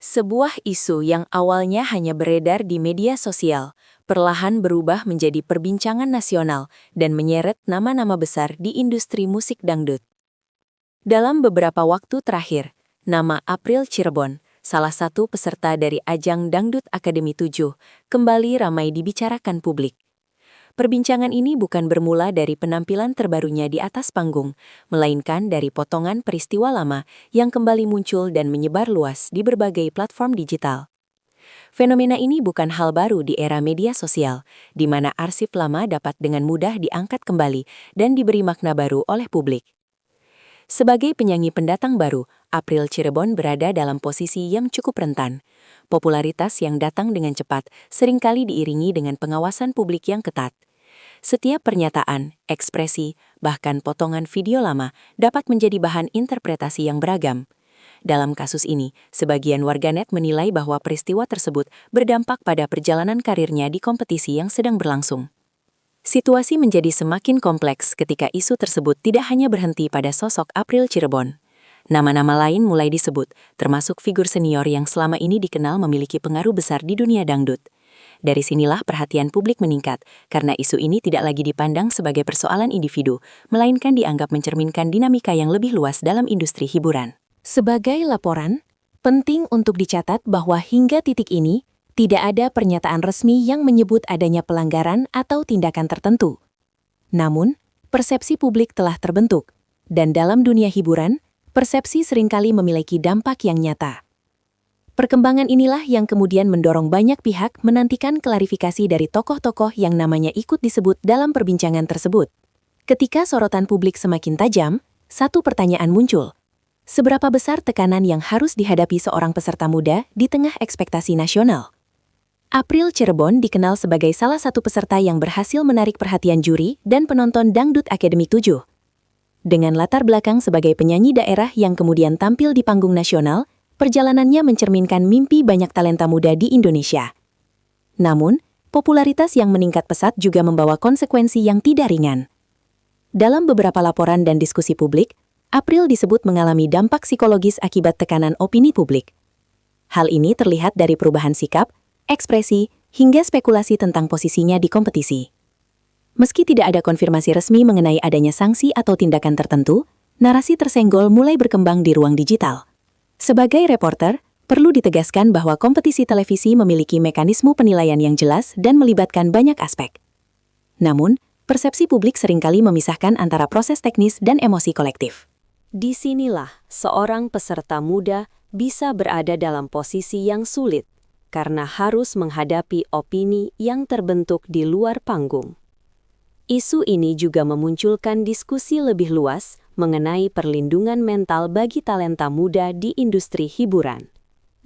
Sebuah isu yang awalnya hanya beredar di media sosial, perlahan berubah menjadi perbincangan nasional dan menyeret nama-nama besar di industri musik dangdut. Dalam beberapa waktu terakhir, nama April Cirebon, salah satu peserta dari ajang Dangdut Akademi 7, kembali ramai dibicarakan publik. Perbincangan ini bukan bermula dari penampilan terbarunya di atas panggung, melainkan dari potongan peristiwa lama yang kembali muncul dan menyebar luas di berbagai platform digital. Fenomena ini bukan hal baru di era media sosial, di mana arsip lama dapat dengan mudah diangkat kembali dan diberi makna baru oleh publik. Sebagai penyanyi pendatang baru, April Cirebon berada dalam posisi yang cukup rentan. Popularitas yang datang dengan cepat seringkali diiringi dengan pengawasan publik yang ketat. Setiap pernyataan, ekspresi, bahkan potongan video lama dapat menjadi bahan interpretasi yang beragam. Dalam kasus ini, sebagian warganet menilai bahwa peristiwa tersebut berdampak pada perjalanan karirnya di kompetisi yang sedang berlangsung. Situasi menjadi semakin kompleks ketika isu tersebut tidak hanya berhenti pada sosok April Cirebon. Nama-nama lain mulai disebut, termasuk figur senior yang selama ini dikenal memiliki pengaruh besar di dunia dangdut. Dari sinilah perhatian publik meningkat, karena isu ini tidak lagi dipandang sebagai persoalan individu, melainkan dianggap mencerminkan dinamika yang lebih luas dalam industri hiburan. Sebagai laporan, penting untuk dicatat bahwa hingga titik ini, tidak ada pernyataan resmi yang menyebut adanya pelanggaran atau tindakan tertentu. Namun, persepsi publik telah terbentuk, dan dalam dunia hiburan, persepsi seringkali memiliki dampak yang nyata. Perkembangan inilah yang kemudian mendorong banyak pihak menantikan klarifikasi dari tokoh-tokoh yang namanya ikut disebut dalam perbincangan tersebut. Ketika sorotan publik semakin tajam, satu pertanyaan muncul. Seberapa besar tekanan yang harus dihadapi seorang peserta muda di tengah ekspektasi nasional? April Cirebon dikenal sebagai salah satu peserta yang berhasil menarik perhatian juri dan penonton Dangdut Akademi 7. Dengan latar belakang sebagai penyanyi daerah yang kemudian tampil di panggung nasional, perjalanannya mencerminkan mimpi banyak talenta muda di Indonesia. Namun, popularitas yang meningkat pesat juga membawa konsekuensi yang tidak ringan. Dalam beberapa laporan dan diskusi publik, April disebut mengalami dampak psikologis akibat tekanan opini publik. Hal ini terlihat dari perubahan sikap, ekspresi, hingga spekulasi tentang posisinya di kompetisi. Meski tidak ada konfirmasi resmi mengenai adanya sanksi atau tindakan tertentu, narasi tersenggol mulai berkembang di ruang digital. Sebagai reporter, perlu ditegaskan bahwa kompetisi televisi memiliki mekanisme penilaian yang jelas dan melibatkan banyak aspek. Namun, persepsi publik seringkali memisahkan antara proses teknis dan emosi kolektif. Disinilah seorang peserta muda bisa berada dalam posisi yang sulit karena harus menghadapi opini yang terbentuk di luar panggung. Isu ini juga memunculkan diskusi lebih luas mengenai perlindungan mental bagi talenta muda di industri hiburan.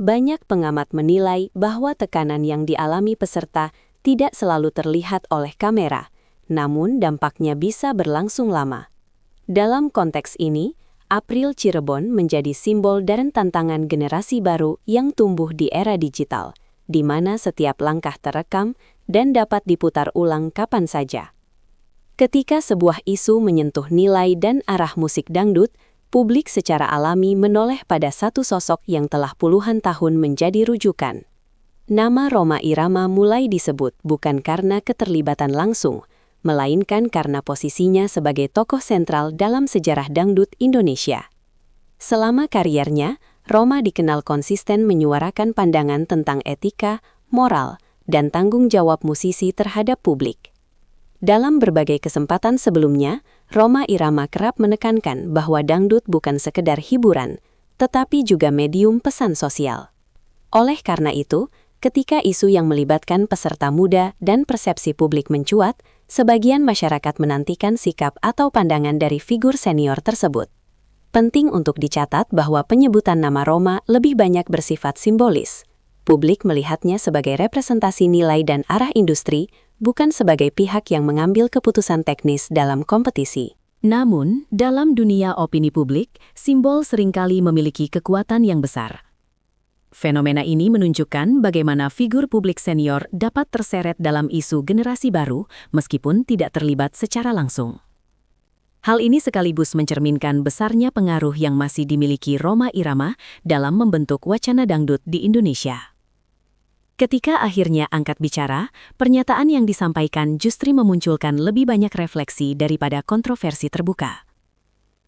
Banyak pengamat menilai bahwa tekanan yang dialami peserta tidak selalu terlihat oleh kamera, namun dampaknya bisa berlangsung lama. Dalam konteks ini, April Cirebon menjadi simbol dan tantangan generasi baru yang tumbuh di era digital, di mana setiap langkah terekam dan dapat diputar ulang kapan saja. Ketika sebuah isu menyentuh nilai dan arah musik dangdut, publik secara alami menoleh pada satu sosok yang telah puluhan tahun menjadi rujukan. Nama Rhoma Irama mulai disebut bukan karena keterlibatan langsung, melainkan karena posisinya sebagai tokoh sentral dalam sejarah dangdut Indonesia. Selama kariernya, Rhoma dikenal konsisten menyuarakan pandangan tentang etika, moral, dan tanggung jawab musisi terhadap publik. Dalam berbagai kesempatan sebelumnya, Rhoma Irama kerap menekankan bahwa dangdut bukan sekedar hiburan, tetapi juga medium pesan sosial. Oleh karena itu, ketika isu yang melibatkan peserta muda dan persepsi publik mencuat, sebagian masyarakat menantikan sikap atau pandangan dari figur senior tersebut. Penting untuk dicatat bahwa penyebutan nama Rhoma lebih banyak bersifat simbolis. Publik melihatnya sebagai representasi nilai dan arah industri, bukan sebagai pihak yang mengambil keputusan teknis dalam kompetisi. Namun, dalam dunia opini publik, simbol seringkali memiliki kekuatan yang besar. Fenomena ini menunjukkan bagaimana figur publik senior dapat terseret dalam isu generasi baru meskipun tidak terlibat secara langsung. Hal ini sekaligus mencerminkan besarnya pengaruh yang masih dimiliki Rhoma Irama dalam membentuk wacana dangdut di Indonesia. Ketika akhirnya angkat bicara, pernyataan yang disampaikan justru memunculkan lebih banyak refleksi daripada kontroversi terbuka.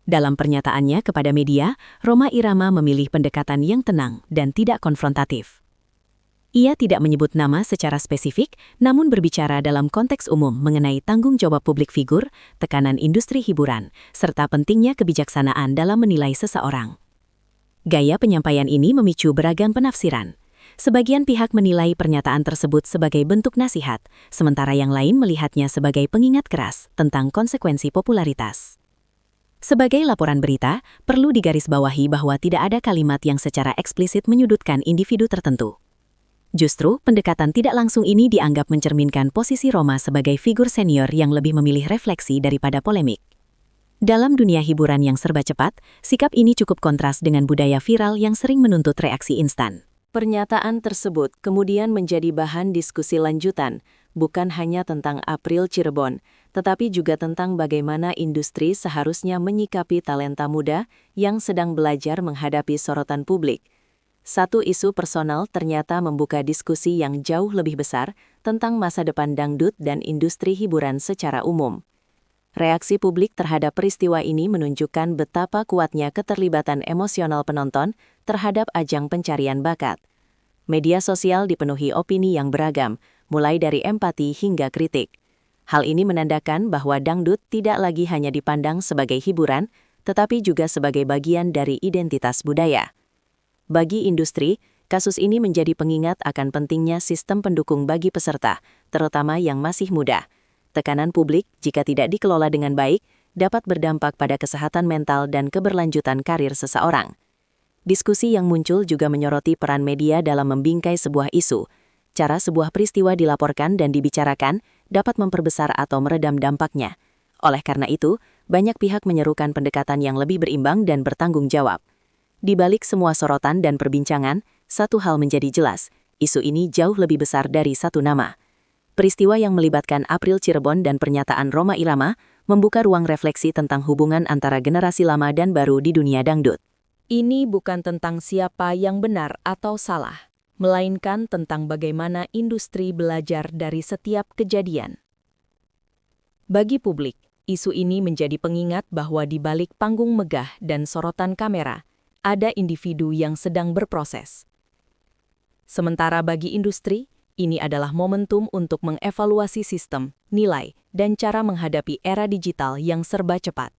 Dalam pernyataannya kepada media, Rhoma Irama memilih pendekatan yang tenang dan tidak konfrontatif. Ia tidak menyebut nama secara spesifik, namun berbicara dalam konteks umum mengenai tanggung jawab publik figur, tekanan industri hiburan, serta pentingnya kebijaksanaan dalam menilai seseorang. Gaya penyampaian ini memicu beragam penafsiran. Sebagian pihak menilai pernyataan tersebut sebagai bentuk nasihat, sementara yang lain melihatnya sebagai pengingat keras tentang konsekuensi popularitas. Sebagai laporan berita, perlu digarisbawahi bahwa tidak ada kalimat yang secara eksplisit menyudutkan individu tertentu. Justru, pendekatan tidak langsung ini dianggap mencerminkan posisi Rhoma sebagai figur senior yang lebih memilih refleksi daripada polemik. Dalam dunia hiburan yang serba cepat, sikap ini cukup kontras dengan budaya viral yang sering menuntut reaksi instan. Pernyataan tersebut kemudian menjadi bahan diskusi lanjutan, bukan hanya tentang April Cirebon, tetapi juga tentang bagaimana industri seharusnya menyikapi talenta muda yang sedang belajar menghadapi sorotan publik. Satu isu personal ternyata membuka diskusi yang jauh lebih besar tentang masa depan dangdut dan industri hiburan secara umum. Reaksi publik terhadap peristiwa ini menunjukkan betapa kuatnya keterlibatan emosional penonton terhadap ajang pencarian bakat. Media sosial dipenuhi opini yang beragam, mulai dari empati hingga kritik. Hal ini menandakan bahwa dangdut tidak lagi hanya dipandang sebagai hiburan, tetapi juga sebagai bagian dari identitas budaya. Bagi industri, kasus ini menjadi pengingat akan pentingnya sistem pendukung bagi peserta, terutama yang masih muda. Tekanan publik, jika tidak dikelola dengan baik, dapat berdampak pada kesehatan mental dan keberlanjutan karir seseorang. Diskusi yang muncul juga menyoroti peran media dalam membingkai sebuah isu. Cara sebuah peristiwa dilaporkan dan dibicarakan dapat memperbesar atau meredam dampaknya. Oleh karena itu, banyak pihak menyerukan pendekatan yang lebih berimbang dan bertanggung jawab. Di balik semua sorotan dan perbincangan, satu hal menjadi jelas, isu ini jauh lebih besar dari satu nama. Peristiwa yang melibatkan April Cirebon dan pernyataan Rhoma Irama membuka ruang refleksi tentang hubungan antara generasi lama dan baru di dunia dangdut. Ini bukan tentang siapa yang benar atau salah, melainkan tentang bagaimana industri belajar dari setiap kejadian. Bagi publik, isu ini menjadi pengingat bahwa di balik panggung megah dan sorotan kamera, ada individu yang sedang berproses. Sementara bagi industri, ini adalah momentum untuk mengevaluasi sistem, nilai, dan cara menghadapi era digital yang serba cepat.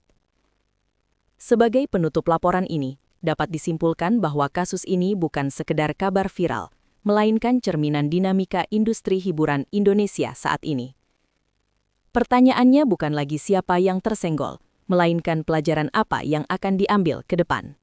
Sebagai penutup laporan ini, dapat disimpulkan bahwa kasus ini bukan sekedar kabar viral, melainkan cerminan dinamika industri hiburan Indonesia saat ini. Pertanyaannya bukan lagi siapa yang tersenggol, melainkan pelajaran apa yang akan diambil ke depan.